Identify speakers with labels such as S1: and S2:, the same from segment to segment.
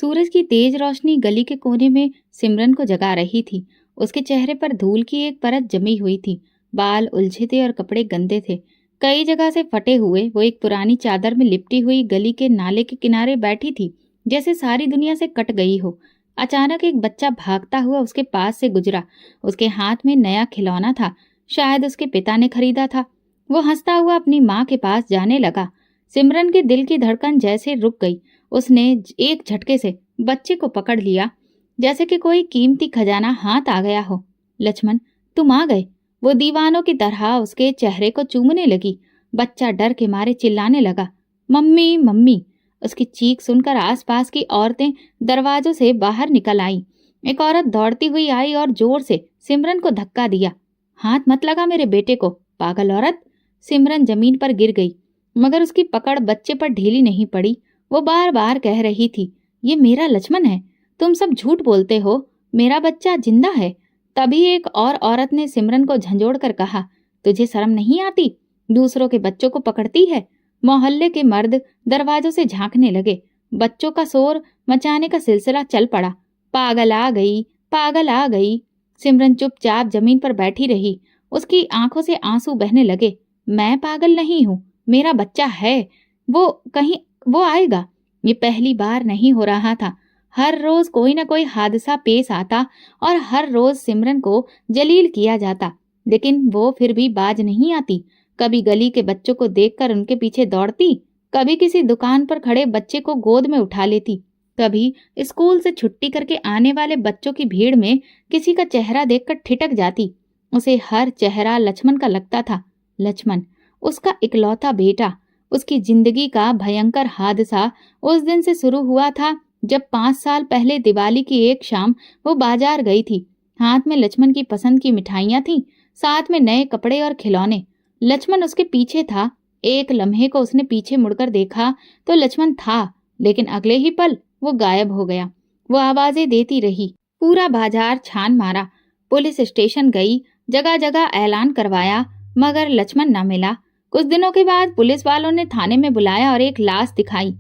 S1: सूरज की तेज रोशनी गली के कोने में सिमरन को जगा रही थी। उसके चेहरे पर धूल की एक परत जमी हुई थी। बाल उलझे थे और कपड़े गंदे थे, कई जगह से फटे हुए। वो एक पुरानी चादर में लिपटी हुई गली के नाले के किनारे बैठी थी, जैसे सारी दुनिया से कट गई हो। अचानक एक बच्चा भागता हुआ उसके पास से गुजरा। उसके हाथ में नया खिलौना था, शायद उसके पिता ने खरीदा था। वो हंसता हुआ अपनी माँ के पास जाने लगा। सिमरन के दिल की धड़कन जैसे रुक गई। उसने एक झटके से बच्चे को पकड़ लिया, जैसे कि कोई कीमती खजाना हाथ आ गया हो। लक्ष्मण, तुम आ गए। वो दीवानों की तरह उसके चेहरे को चूमने लगी। बच्चा डर के मारे चिल्लाने लगा, मम्मी मम्मी। उसकी चीख सुनकर आसपास की औरतें दरवाजों से बाहर निकल आई। एक औरत दौड़ती हुई आई और जोर से सिमरन को धक्का दिया। हाथ मत लगा मेरे बेटे को, पागल औरत। सिमरन जमीन पर गिर गई, मगर उसकी पकड़ बच्चे पर ढीली नहीं पड़ी। वो बार बार कह रही थी, ये मेरा लक्ष्मण है, तुम सब झूठ बोलते हो, मेरा बच्चा जिंदा है। तभी एक और औरत ने सिमरन को झंझोड़ कर कहा, तुझे शर्म नहीं आती, दूसरों के बच्चों को पकड़ती है। मोहल्ले के मर्द दरवाजों से झांकने लगे। बच्चों का शोर मचाने का सिलसिला चल पड़ा। पागल आ गई, पागल आ गई। सिमरन चुपचाप जमीन पर बैठी रही। उसकी आंखों से आंसू बहने लगे। मैं पागल नहीं हूँ, मेरा बच्चा है। वो आएगा। ये पहली बार नहीं हो रहा था। हर रोज कोई ना कोई हादसा पेश आता और हर रोज सिमरन को जलील किया जाता, लेकिन वो फिर भी बाज नहीं आती। कभी गली के बच्चों को देखकर उनके पीछे दौड़ती, कभी किसी दुकान पर खड़े बच्चे को गोद में उठा लेती, कभी स्कूल से छुट्टी करके आने वाले बच्चों की भीड़ में किसी का चेहरा देखकर ठिठक जाती। उसे हर चेहरा लक्ष्मण का लगता था। लक्ष्मण, उसका इकलौता बेटा। उसकी जिंदगी का भयंकर हादसा उस दिन से शुरू हुआ था जब 5 साल पहले दिवाली की एक शाम वो बाजार गई थी। हाथ में लक्ष्मण की पसंद की मिठाइयां थीं, साथ में नए कपड़े और खिलौने। लक्ष्मण उसके पीछे था। एक लम्हे को उसने पीछे मुड़कर देखा तो लक्ष्मण था, लेकिन अगले ही पल वो गायब हो गया। वो आवाजें देती रही, पूरा बाजार छान मारा, पुलिस स्टेशन गई, जगह जगह ऐलान करवाया, मगर लक्ष्मण न मिला। कुछ दिनों के बाद पुलिस वालों ने थाने में बुलाया और एक लाश दिखाई।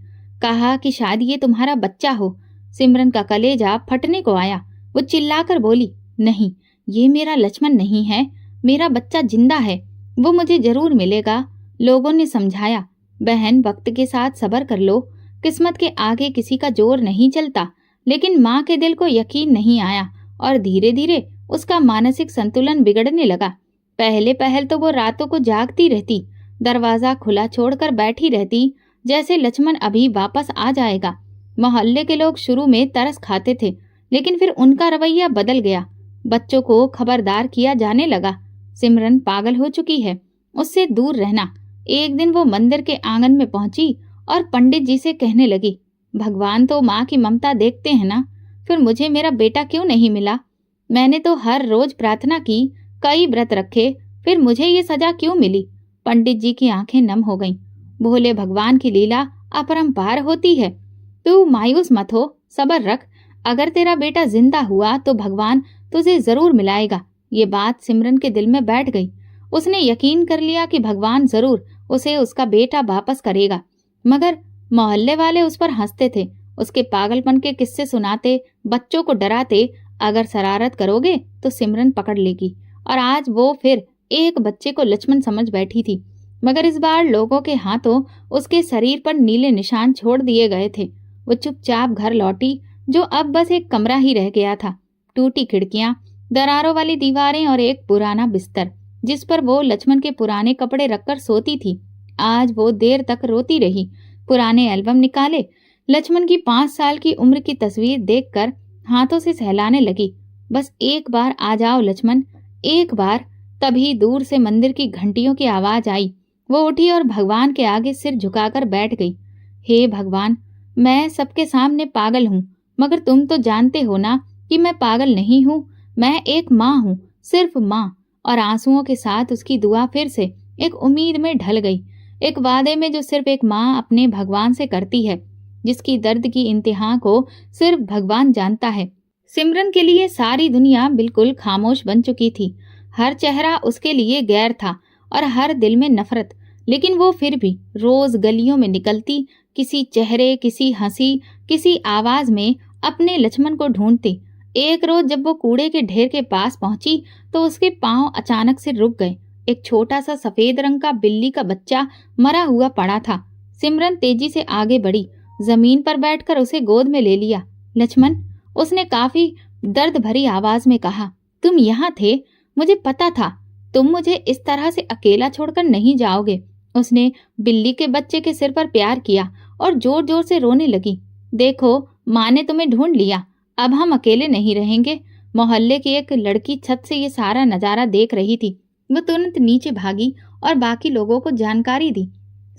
S1: कहा कि शायद ये तुम्हारा बच्चा हो। सिमरन का कलेजा फटने को आया। वो चिल्लाकर बोली, नहीं, ये मेरा लक्ष्मण नहीं है, मेरा बच्चा जिंदा है, वो मुझे जरूर मिलेगा। लोगों ने समझाया, बहन वक्त के साथ सब्र कर लो, किस्मत के आगे किसी का जोर नहीं चलता। लेकिन माँ के दिल को यकीन नहीं आया और धीरे धीरे उसका मानसिक संतुलन बिगड़ने लगा। पहले पहल तो वो रातों को जागती रहती, दरवाजा खुला छोड़कर बैठी रहती, जैसे लक्ष्मण अभी वापस आ जाएगा। मोहल्ले के लोग शुरू में तरस खाते थे, लेकिन फिर उनका रवैया बदल गया। बच्चों को खबरदार किया जाने लगा, सिमरन पागल हो चुकी है, उससे दूर रहना। एक दिन वो मंदिर के आंगन में पहुंची और पंडित जी से कहने लगी, भगवान तो माँ की ममता देखते हैं ना, फिर मुझे मेरा बेटा क्यों नहीं मिला? मैंने तो हर रोज प्रार्थना की, कई व्रत रखे, फिर मुझे ये सजा क्यों मिली? पंडित जी की आंखें नम हो गईं। भोले भगवान की लीला अपरंपार होती है। तू मायूस मत हो, सब्र रख। अगर तेरा बेटा जिंदा हुआ तो भगवान तुझे जरूर मिलाएगा। ये बात सिमरन के दिल में बैठ गई। उसने यकीन कर लिया कि भगवान जरूर उसे उसका बेटा वापस करेगा। मगर मोहल्ले वाले उस पर हंसते थे, उसके पागलपन के किस्से सुनाते, बच्चों को डराते। अगर शरारत करोगे तो सिमरन पकड़ लेगी। और आज वो फिर एक बच्चे को लक्ष्मण समझ बैठी थी, मगर इस बार लोगों के हाथों उसके शरीर पर नीले निशान छोड़ दिए गए थे। वो चुपचाप घर लौटी, जो अब बस एक कमरा ही रह गया था। टूटी खिड़कियां, दरारों वाली दीवारें और एक पुराना बिस्तर, जिस पर वो लक्ष्मण के पुराने कपड़े रखकर सोती थी। आज वो देर तक रोती रही। पुराने एल्बम निकाले, लक्ष्मण की 5 साल की उम्र की तस्वीर देखकर हाथों से सहलाने लगी। बस एक बार आ जाओ लक्ष्मण, एक बार। तभी दूर से मंदिर की घंटियों की आवाज आई। वो उठी और भगवान के आगे सिर झुकाकर बैठ गई। हे भगवान, मैं सबके सामने पागल हूँ, मगर तुम तो जानते हो ना कि मैं पागल नहीं हूँ। मैं एक माँ हूँ, सिर्फ माँ। और आंसुओं के साथ उसकी दुआ फिर से एक उम्मीद में ढल गई, एक वादे में जो सिर्फ एक माँ अपने भगवान से करती है, जिसकी दर्द की इंतहा को सिर्फ भगवान जानता है। सिमरन के लिए सारी दुनिया बिल्कुल खामोश बन चुकी थी। हर चेहरा उसके लिए गैर था और हर दिल में नफरत। लेकिन वो फिर भी रोज गलियों में निकलती, किसी चेहरे, किसी हंसी, किसी आवाज में अपने लक्ष्मण को ढूंढती। एक रोज जब वो कूड़े के ढेर के पास पहुंची तो उसके पांव अचानक से रुक गए। एक छोटा सा सफेद रंग का बिल्ली का बच्चा मरा हुआ पड़ा था। सिमरन तेजी से आगे बढ़ी, जमीन पर बैठकर उसे गोद में ले लिया। लक्ष्मण, उसने काफी दर्द भरी आवाज में कहा, तुम यहाँ थे, मुझे पता था तुम मुझे इस तरह से अकेला छोड़कर नहीं जाओगे। उसने बिल्ली के बच्चे के सिर पर प्यार किया और जोर जोर से रोने लगी। देखो, माँ ने तुम्हें ढूंढ लिया, अब हम अकेले नहीं रहेंगे। मोहल्ले की एक लड़की छत से ये सारा नजारा देख रही थी। वो तुरंत नीचे भागी और बाकी लोगों को जानकारी दी।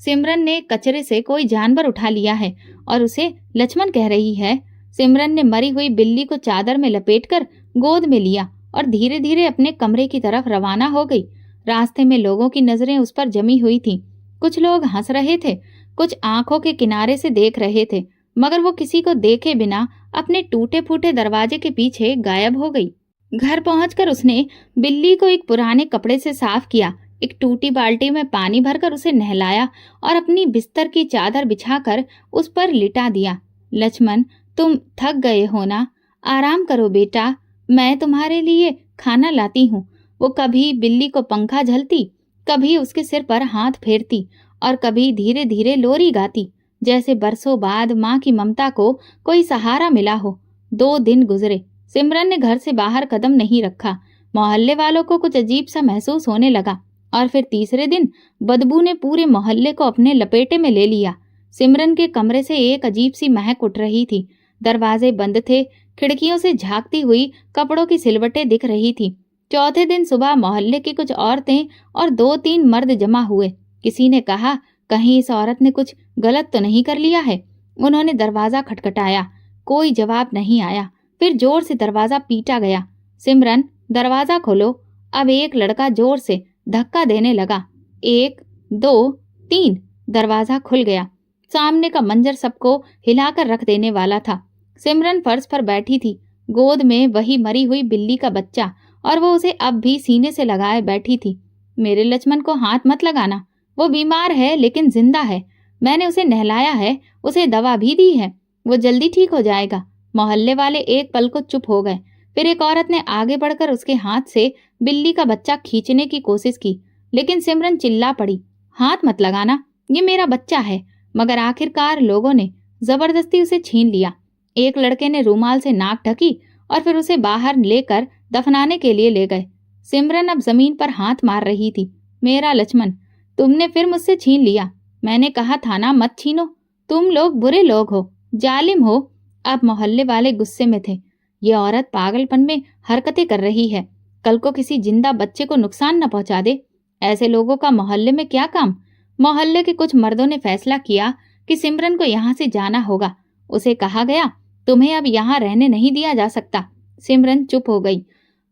S1: सिमरन ने कचरे से कोई जानवर उठा लिया है और उसे लक्ष्मण कह रही है। सिमरन ने मरी हुई बिल्ली को चादर में लपेटकर गोद में लिया और धीरे धीरे अपने कमरे की तरफ रवाना हो गई। रास्ते में लोगों की नजरें उस पर जमी हुई थीं। कुछ लोग हंस रहे थे, कुछ आंखों के किनारे से देख रहे थे, मगर वो किसी को देखे बिना अपने टूटे फूटे दरवाजे के पीछे गायब हो गई। घर पहुंचकर उसने बिल्ली को एक पुराने कपड़े से साफ किया, एक टूटी बाल्टी में पानी भरकर उसे नहलाया और अपनी बिस्तर की चादर बिछाकर उस पर लिटा दिया। लक्ष्मण, तुम थक गए हो ना? आराम करो बेटा, मैं तुम्हारे लिए खाना लाती हूँ। वो कभी बिल्ली को पंखा झलती, कभी उसके सिर पर हाथ फेरती और कभी धीरे धीरे लोरी गाती, जैसे बरसों बाद माँ की ममता को कोई सहारा मिला हो। 2 दिन गुजरे। सिमरन ने घर से बाहर कदम नहीं रखा। मोहल्ले वालों को कुछ अजीब सा महसूस होने लगा और फिर तीसरे दिन बदबू ने पूरे मोहल्ले को अपने लपेटे में ले लिया। सिमरन के कमरे से एक अजीब सी महक उठ रही थी। दरवाजे बंद थे, खिड़कियों से झांकती हुई कपड़ों की सिलवटें दिख रही थी। चौथे दिन सुबह मोहल्ले की कुछ औरतें और 2-3 मर्द जमा हुए। किसी ने कहा, कहीं इस औरत ने कुछ गलत तो नहीं कर लिया है। उन्होंने दरवाजा खटखटाया, कोई जवाब नहीं आया। फिर जोर से दरवाजा पीटा गया। सिमरन, दरवाजा खोलो। अब एक लड़का जोर से धक्का देने लगा। 1, 2, 3 दरवाजा खुल गया। सामने का मंजर सबको हिलाकर रख देने वाला था। सिमरन फर्श पर बैठी थी, गोद में वही मरी हुई बिल्ली का बच्चा, और वो उसे अब भी सीने से लगाए बैठी थी। मेरे लक्ष्मण को हाथ मत लगाना, वो बीमार है लेकिन जिंदा है। मैंने उसे नहलाया है, उसे दवा भी दी है, वो जल्दी ठीक हो जाएगा। मोहल्ले वाले एक पल को चुप हो गए। फिर एक औरत ने आगे बढ़कर उसके हाथ से बिल्ली का बच्चा खींचने की कोशिश की, लेकिन सिमरन चिल्ला पड़ी, हाथ मत लगाना, ये मेरा बच्चा है। मगर आखिरकार लोगों ने जबरदस्ती उसे छीन लिया। एक लड़के ने रूमाल से नाक ढकी और फिर उसे बाहर लेकर दफनाने के लिए ले गए। सिमरन अब जमीन पर हाथ मार रही थी। मेरा लक्ष्मण, तुमने फिर मुझसे छीन लिया। मैंने कहा था ना मत छीनो। तुम लोग बुरे लोग हो, जालिम हो। अब मोहल्ले वाले गुस्से में थे। ये औरत पागलपन में हरकतें कर रही है, कल को किसी जिंदा बच्चे को नुकसान न पहुंचा दे। ऐसे लोगों का मोहल्ले में क्या काम। मोहल्ले के कुछ मर्दों ने फैसला किया कि सिमरन को यहाँ से जाना होगा। उसे कहा गया, तुम्हें अब यहाँ रहने नहीं दिया जा सकता। सिमरन चुप हो गई,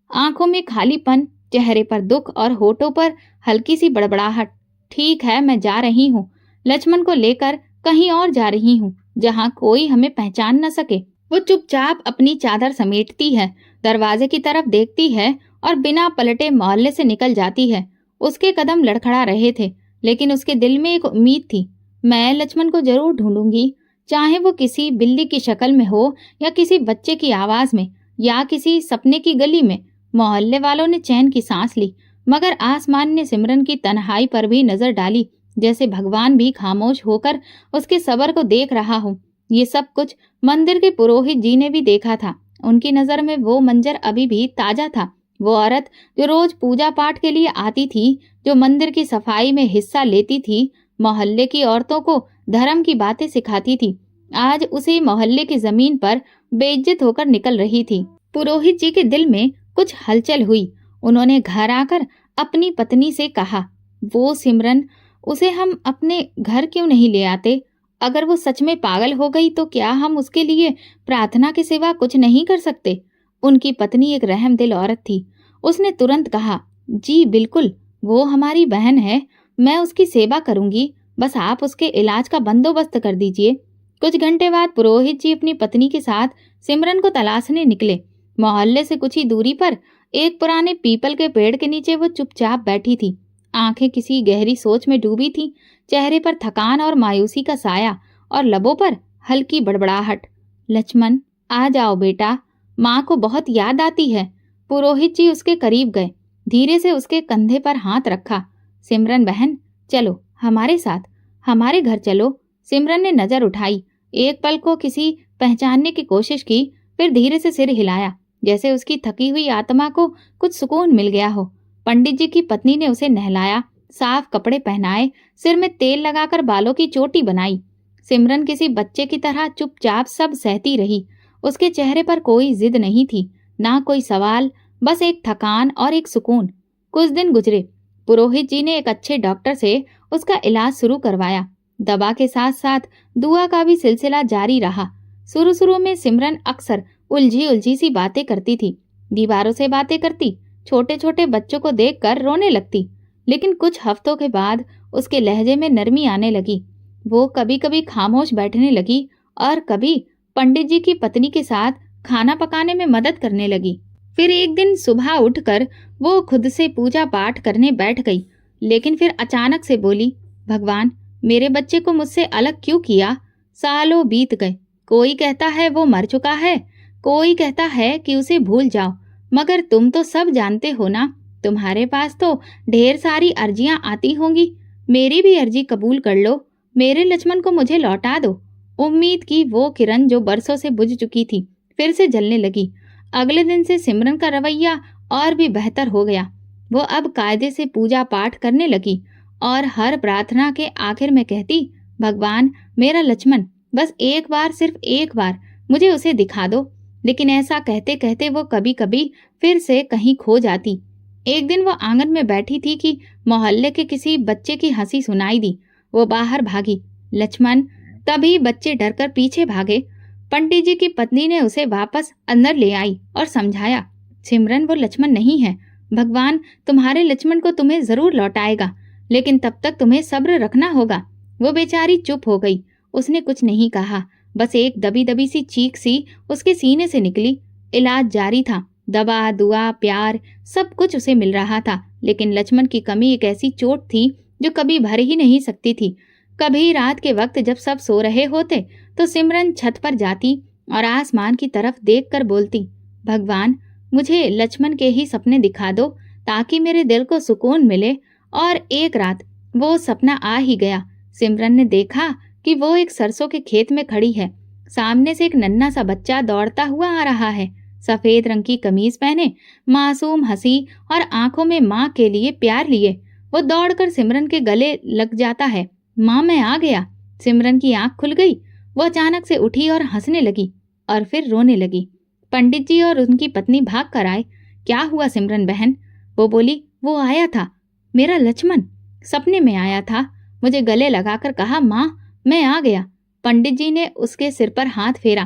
S1: आंखों में खालीपन, चेहरे पर दुख और होठों पर हल्की सी बड़बड़ाहट। ठीक है, मैं जा रही हूँ, लक्ष्मण को लेकर कहीं और जा रही हूँ, जहाँ कोई हमें पहचान न सके। वो चुपचाप अपनी चादर समेटती है, दरवाजे की तरफ देखती है और बिना पलटे मोहल्ले से निकल जाती है। उसके कदम लड़खड़ा रहे थे, लेकिन उसके दिल में एक उम्मीद थी, मैं लक्ष्मण को जरूर ढूंढूंगी, चाहे वो किसी बिल्ली की शक्ल में हो या किसी बच्चे की आवाज में या किसी सपने की गली में। मोहल्ले वालों ने चैन की सांस ली, मगर आसमान ने सिमरन की तन्हाई पर भी नजर डाली, जैसे भगवान भी खामोश होकर उसके सब्र को देख रहा हो। ये सब कुछ मंदिर के पुरोहित जी ने भी देखा था। उनकी नजर में वो मंजर अभी भी ताजा था। वो औरत जो रोज पूजा पाठ के लिए आती थी, जो मंदिर की सफाई में हिस्सा लेती थी, मोहल्ले की औरतों को धर्म की बातें सिखाती थी, आज उसी मोहल्ले की जमीन पर बेइज्जत होकर निकल रही थी। पुरोहित जी के दिल में कुछ हलचल हुई। उन्होंने घर आकर अपनी पत्नी से कहा, वो सिमरन, उसे हम अपने घर क्यों नहीं ले आते? अगर वो सच में पागल हो गई तो क्या हम उसके लिए प्रार्थना के सिवा कुछ नहीं कर सकते? उनकी पत्नी एक रहमदिल औरत थी। उसने तुरंत कहा, जी बिल्कुल, वो हमारी बहन है, मैं उसकी सेवा करूंगी, बस आप उसके इलाज का बंदोबस्त कर दीजिए। कुछ घंटे बाद पुरोहित जी अपनी पत्नी के साथ सिमरन को तलाशने निकले। मोहल्ले से कुछ ही दूरी पर एक पुराने पीपल के पेड़ के नीचे वो चुपचाप बैठी थी, आंखें किसी गहरी सोच में डूबी थी। चेहरे पर थकान और मायूसी का साया और लबों पर हल्की बड़बड़ाहट। लक्ष्मण, आ जाओ बेटा, माँ को बहुत याद आती है। पुरोहित जी उसके करीब गए, धीरे से उसके कंधे पर हाथ रखा। सिमरन बहन, चलो हमारे साथ, हमारे घर चलो। सिमरन ने नजर उठाई, एक पल को किसी पहचानने की कोशिश की, फिर धीरे से सिर हिलाया, जैसे उसकी थकी हुई आत्मा को कुछ सुकून मिल गया हो। पंडित जी की पत्नी ने उसे नहलाया, साफ कपड़े पहनाए, सिर में तेल लगाकर बालों की चोटी बनाई। सिमरन किसी बच्चे की तरह चुपचाप सब सहती रही। उसके चेहरे पर कोई जिद नहीं थी, ना कोई सवाल, बस एक थकान और एक सुकून। कुछ दिन गुजरे। पुरोहित जी ने एक अच्छे डॉक्टर से उसका इलाज शुरू करवाया। दवा के साथ साथ दुआ का भी सिलसिला जारी रहा। शुरू शुरू में सिमरन अक्सर उलझी उलझी सी बातें करती थी, दीवारों से बातें करती, छोटे छोटे बच्चों को देखकर रोने लगती। लेकिन कुछ हफ्तों के बाद उसके लहजे में नरमी आने लगी। वो कभी कभी खामोश बैठने लगी और कभी पंडित जी की पत्नी के साथ खाना पकाने में मदद करने लगी। फिर एक दिन सुबह उठकर वो खुद से पूजा पाठ करने बैठ गई, लेकिन फिर अचानक से बोली, भगवान, मेरे बच्चे को मुझसे अलग क्यों किया? सालों बीत गए, कोई कहता है वो मर चुका है, कोई कहता है कि उसे भूल जाओ, मगर तुम तो सब जानते हो ना, तुम्हारे पास तो ढेर सारी अर्जियां आती होंगी। मेरी भी अर्जी कबूल कर लो, मेरे लक्ष्मण को मुझे लौटा दो। उम्मीद की वो किरण जो बरसों से बुझ चुकी थी फिर से जलने लगी। अगले दिन से सिमरन का रवैया और भी बेहतर हो गया। वो अब कायदे से पूजा पाठ करने लगी और हर प्रार्थना के आखिर में कहती, भगवान, मेरा लक्ष्मण, बस एक बार, सिर्फ एक बार मुझे उसे दिखा दो। लेकिन ऐसा कहते कहते वो कभी कभी फिर से कहीं खो जाती। एक दिन वो आंगन में बैठी थी कि मोहल्ले के किसी बच्चे की हंसी सुनाई दी। वो बाहर भागी। लक्ष्मण, तभी बच्चे डरकर पीछे भागे। पंडित जी की पत्नी ने उसे वापस अंदर ले आई और समझाया, सिमरन, वो लक्ष्मण नहीं है। भगवान तुम्हारे लक्ष्मण को तुम्हें जरूर लौटाएगा, लेकिन तब तक तुम्हें सब्र रखना होगा। वो बेचारी चुप हो गई। उसने कुछ नहीं कहा, बस एक दबी दबी सी चीख सी उसके सीने से निकली। इलाज जारी था, दवा, दुआ, प्यार, सब कुछ उसे मिल रहा था, लेकिन लक्ष्मण की कमी एक ऐसी चोट थी जो कभी भर ही नहीं सकती थी। कभी रात के वक्त जब सब सो रहे होते तो सिमरन छत पर जाती और आसमान की तरफ देखकर बोलती, भगवान, मुझे लक्ष्मण के ही सपने दिखा दो ताकि मेरे दिल को सुकून मिले। और एक रात वो सपना आ ही गया। सिमरन ने देखा कि वो एक सरसों के खेत में खड़ी है। सामने से एक नन्हा सा बच्चा दौड़ता हुआ आ रहा है, सफेद रंग की कमीज पहने, मासूम हंसी और आंखों में माँ के लिए प्यार लिए। वो दौड़कर सिमरन के गले लग जाता है। माँ, मैं आ गया। सिमरन की आंख खुल गई। वो अचानक से उठी और हंसने लगी और फिर रोने लगी। पंडित जी और उनकी पत्नी भाग कर आए। क्या हुआ सिमरन बहन? वो बोली, वो आया था, मेरा लक्ष्मण, सपने में आया था, मुझे गले लगाकर कहा, माँ मैं आ गया। पंडित जी ने उसके सिर पर हाथ फेरा।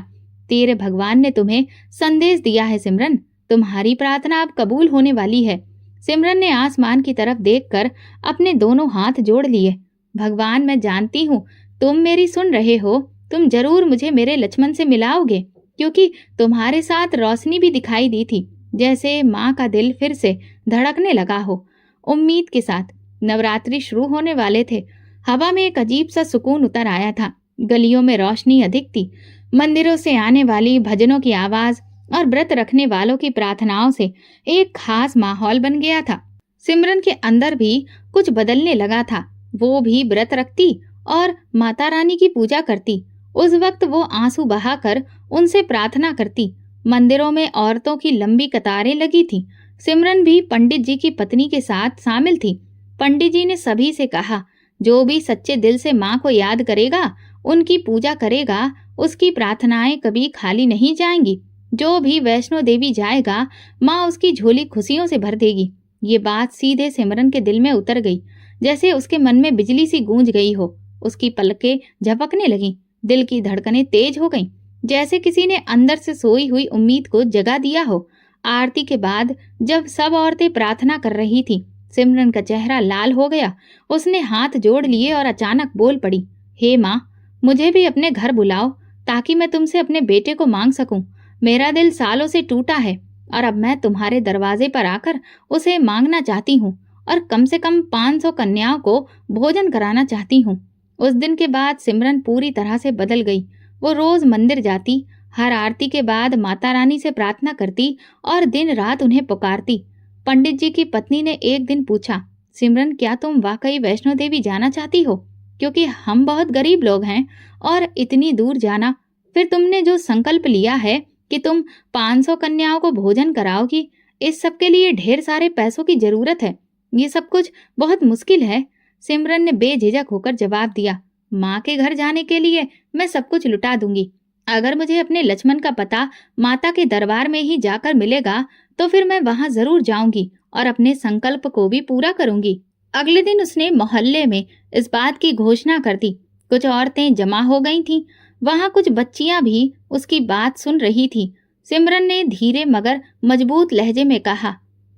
S1: तेरे भगवान ने तुम्हें संदेश दिया है सिमरन, तुम्हारी प्रार्थना अब कबूल होने वाली है। सिमरन ने आसमान की तरफ देखकर अपने दोनों हाथ जोड़ लिए। भगवान, मैं जानती हूँ तुम मेरी सुन रहे हो, तुम जरूर मुझे मेरे लक्ष्मण से मिलाओगे, क्योंकि तुम्हारे साथ रोशनी भी दिखाई दी थी, जैसे माँ का दिल फिर से धड़कने लगा हो। उम्मीद के साथ नवरात्रि शुरू होने वाले थे। हवा में एक अजीब सा सुकून उतर आया था। गलियों में रोशनी अधिक थी। मंदिरों से आने वाली भजनों की आवाज और व्रत रखने वालों की प्रार्थनाओं से एक खास माहौल बन गया था। सिमरन के अंदर भी कुछ बदलने लगा था। वो भी व्रत रखती और माता रानी की पूजा करती। उस वक्त वो आंसू बहाकर उनसे प्रार्थना करती। मंदिरों में औरतों की लंबी कतारें लगी थी। सिमरन भी पंडित जी की पत्नी के साथ शामिल थी। पंडित जी ने सभी से कहा, जो भी सच्चे दिल से माँ को याद करेगा, उनकी पूजा करेगा, उसकी प्रार्थनाएं कभी खाली नहीं जाएंगी। जो भी वैष्णो देवी जाएगा, माँ उसकी झोली खुशियों से भर देगी। ये बात सीधे सिमरन के दिल में उतर गई, जैसे उसके मन में बिजली सी गूंज गई हो। उसकी पलकें झपकने लगीं, दिल की धड़कनें तेज हो गईं, जैसे किसी ने अंदर से सोई हुई उम्मीद को जगा दिया हो। आरती के बाद जब सब औरतें प्रार्थना कर रही थी, सिमरन का चेहरा लाल हो गया। उसने हाथ जोड़ लिए और अचानक बोल पड़ी, हे माँ, मुझे भी अपने घर बुलाओ ताकि मैं तुमसे अपने बेटे को मांग सकूं। मेरा दिल सालों से टूटा है और अब मैं तुम्हारे दरवाजे पर आकर उसे मांगना चाहती हूँ और कम से कम 500 कन्याओं को भोजन कराना चाहती हूँ। उस दिन के बाद सिमरन पूरी तरह से बदल गई। वो रोज मंदिर जाती, हर आरती के बाद माता रानी से प्रार्थना करती और दिन रात उन्हें पुकारती। पंडित जी की पत्नी ने एक दिन पूछा, सिमरन क्या तुम वाकई वैष्णो देवी जाना चाहती हो? क्योंकि हम बहुत गरीब लोग हैं और इतनी दूर जाना, फिर तुमने जो संकल्प लिया है कि तुम 500 कन्याओं को भोजन कराओगी, इस सब के लिए ढेर सारे पैसों की जरूरत है। ये सब कुछ बहुत मुश्किल है। सिमरन ने बेझिझक होकर जवाब दिया, माँ के घर जाने के लिए मैं सब कुछ लुटा दूंगी। अगर मुझे अपने लक्ष्मण का पता माता के दरबार में ही जाकर मिलेगा तो फिर मैं वहां जरूर जाऊंगी और अपने संकल्प को भी पूरा करूंगी। अगले दिन उसने मोहल्ले में इस बात की घोषणा कर दी। कुछ औरतें जमा हो गई थीं, वहां कुछ बच्चियां भी उसकी बात सुन रही थी। सिमरन ने धीरे मगर मजबूत लहजे में कहा,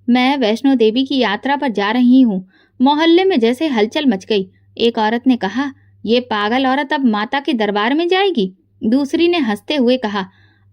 S1: मैं वैष्णो देवी की यात्रा पर जा रही हूँ। मोहल्ले में जैसे हलचल मच गई। एक औरत ने कहा, ये पागल औरत अब माता के दरबार में जाएगी। दूसरी ने हंसते हुए कहा,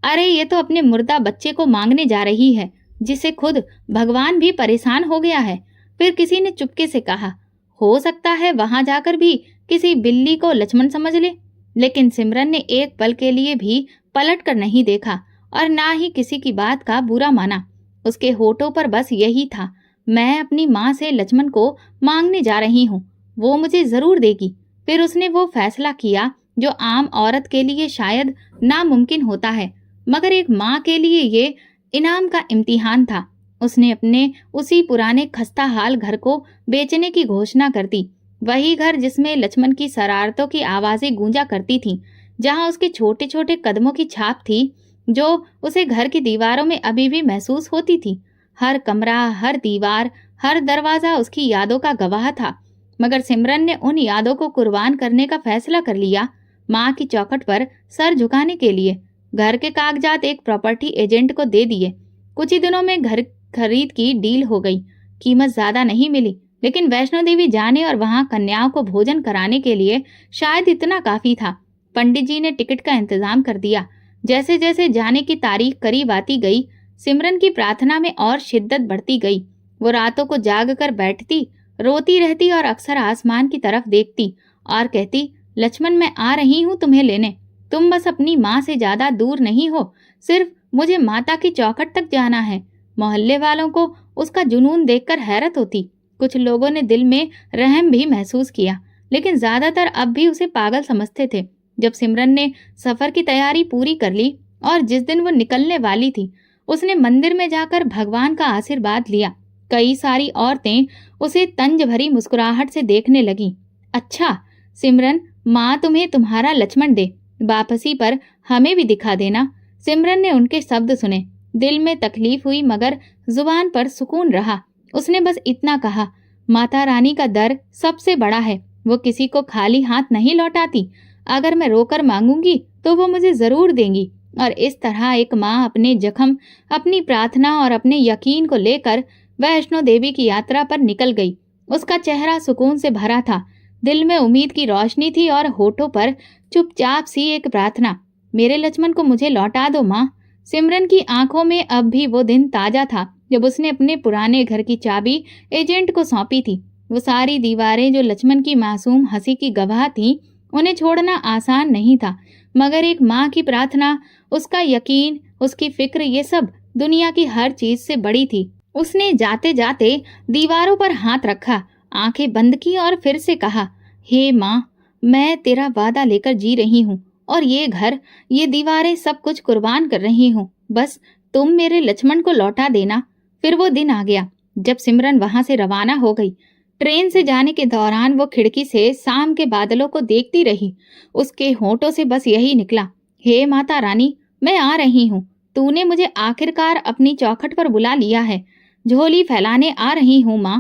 S1: अरे ये तो अपने मुर्दा बच्चे को मांगने जा रही है, जिसे खुद भगवान भी परेशान हो गया है। फिर किसी ने चुपके से कहा, हो सकता है वहां जाकर भी किसी बिल्ली को लक्ष्मण समझ ले। लेकिन सिमरन ने एक पल के लिए भी पलट कर नहीं देखा और ना ही किसी की बात का बुरा माना। उसके होठों पर बस यही था, मैं अपनी माँ से लक्ष्मण को मांगने जा रही हूँ, वो मुझे जरूर देगी। फिर उसने वो फैसला किया जो आम औरत के लिए शायद नामुमकिन होता है, मगर एक माँ के लिए ये इनाम का इम्तिहान था। उसने अपने उसी पुराने खस्ता हाल घर को बेचने की घोषणा कर दी। वही घर जिसमें लक्ष्मण की शरारतों की आवाजें गूंजा करती थीं, जहां उसके छोटे छोटे कदमों की छाप थी, जो उसे घर की दीवारों में अभी भी महसूस होती थी। हर कमरा, हर दीवार, हर दरवाजा उसकी यादों का गवाह था। मगर सिमरन ने उन यादों को कुर्बान करने का फैसला कर लिया, माँ की चौखट पर सर झुकाने के लिए। घर के कागजात एक प्रॉपर्टी एजेंट को दे दिए। कुछ ही दिनों में घर खरीद की डील हो गई। कीमत ज्यादा नहीं मिली, लेकिन वैष्णो देवी जाने और वहां कन्याओं को भोजन कराने के लिए शायद इतना काफी था। पंडित जी ने टिकट का इंतजाम कर दिया। जैसे जैसे जाने की तारीख करीब आती गई, सिमरन की प्रार्थना में और शिद्दत बढ़ती गई। वो रातों को जाग कर बैठती, रोती रहती और अक्सर आसमान की तरफ देखती और कहती, लक्ष्मण मैं आ रही हूँ तुम्हें लेने। तुम बस अपनी माँ से ज्यादा दूर नहीं हो, सिर्फ मुझे माता की चौखट तक जाना है। मोहल्ले वालों को उसका जुनून देखकर हैरत होती। कुछ लोगों ने दिल में रहम भी महसूस किया, लेकिन ज्यादातर अब भी उसे पागल समझते थे। जब सिमरन ने सफर की तैयारी पूरी कर ली और जिस दिन वो निकलने वाली थी, उसने मंदिर में जाकर भगवान का आशीर्वाद लिया। कई सारी औरतें उसे तंज भरी मुस्कुराहट से देखने लगी। अच्छा सिमरन, माँ तुम्हें तुम्हारा लक्ष्मण दे, वापसी पर हमें भी दिखा देना। सिमरन ने उनके शब्द सुने। दिल में तकलीफ हुई मगर जुबान पर सुकून रहा। उसने बस इतना कहा, माता रानी का दर सबसे बड़ा है, वो किसी को खाली हाथ नहीं लौटाती। अगर मैं रोकर मांगूंगी तो वो मुझे जरूर देंगी। और इस तरह एक माँ अपने जख्म, अपनी प्रार्थना और अपने यकीन को लेकर वैष्णो देवी की यात्रा पर निकल गई। उसका चेहरा सुकून से भरा था, दिल में उम्मीद की रोशनी थी और होठों पर चुपचाप सी एक प्रार्थना, मेरे लक्ष्मण को मुझे लौटा दो माँ। सिमरन की आंखों में अब भी वो दिन ताजा था जब उसने अपने पुराने घर की चाबी एजेंट को सौंपी थी। वो सारी दीवारें जो लक्ष्मण की मासूम हंसी की गवाह थीं, उन्हें छोड़ना आसान नहीं था, मगर एक माँ की प्रार्थना, उसका यकीन, उसकी फिक्र, ये सब दुनिया की हर चीज से बड़ी थी। उसने जाते जाते दीवारों पर हाथ रखा, आंखें बंद की और फिर से कहा, हे माँ, मैं तेरा वादा लेकर जी रही हूँ और ये घर, ये दीवारें, सब कुछ कुर्बान कर रही हूँ। बस तुम मेरे लक्ष्मण को लौटा देना। फिर वो दिन आ गया जब सिमरन वहां से रवाना हो गई। ट्रेन से जाने के दौरान वो खिड़की से शाम के बादलों को देखती रही। उसके होठों से बस यही निकला, हे माता रानी, मैं आ रही हूँ। तूने मुझे आखिरकार अपनी चौखट पर बुला लिया है। झोली फैलाने आ रही हूँ माँ।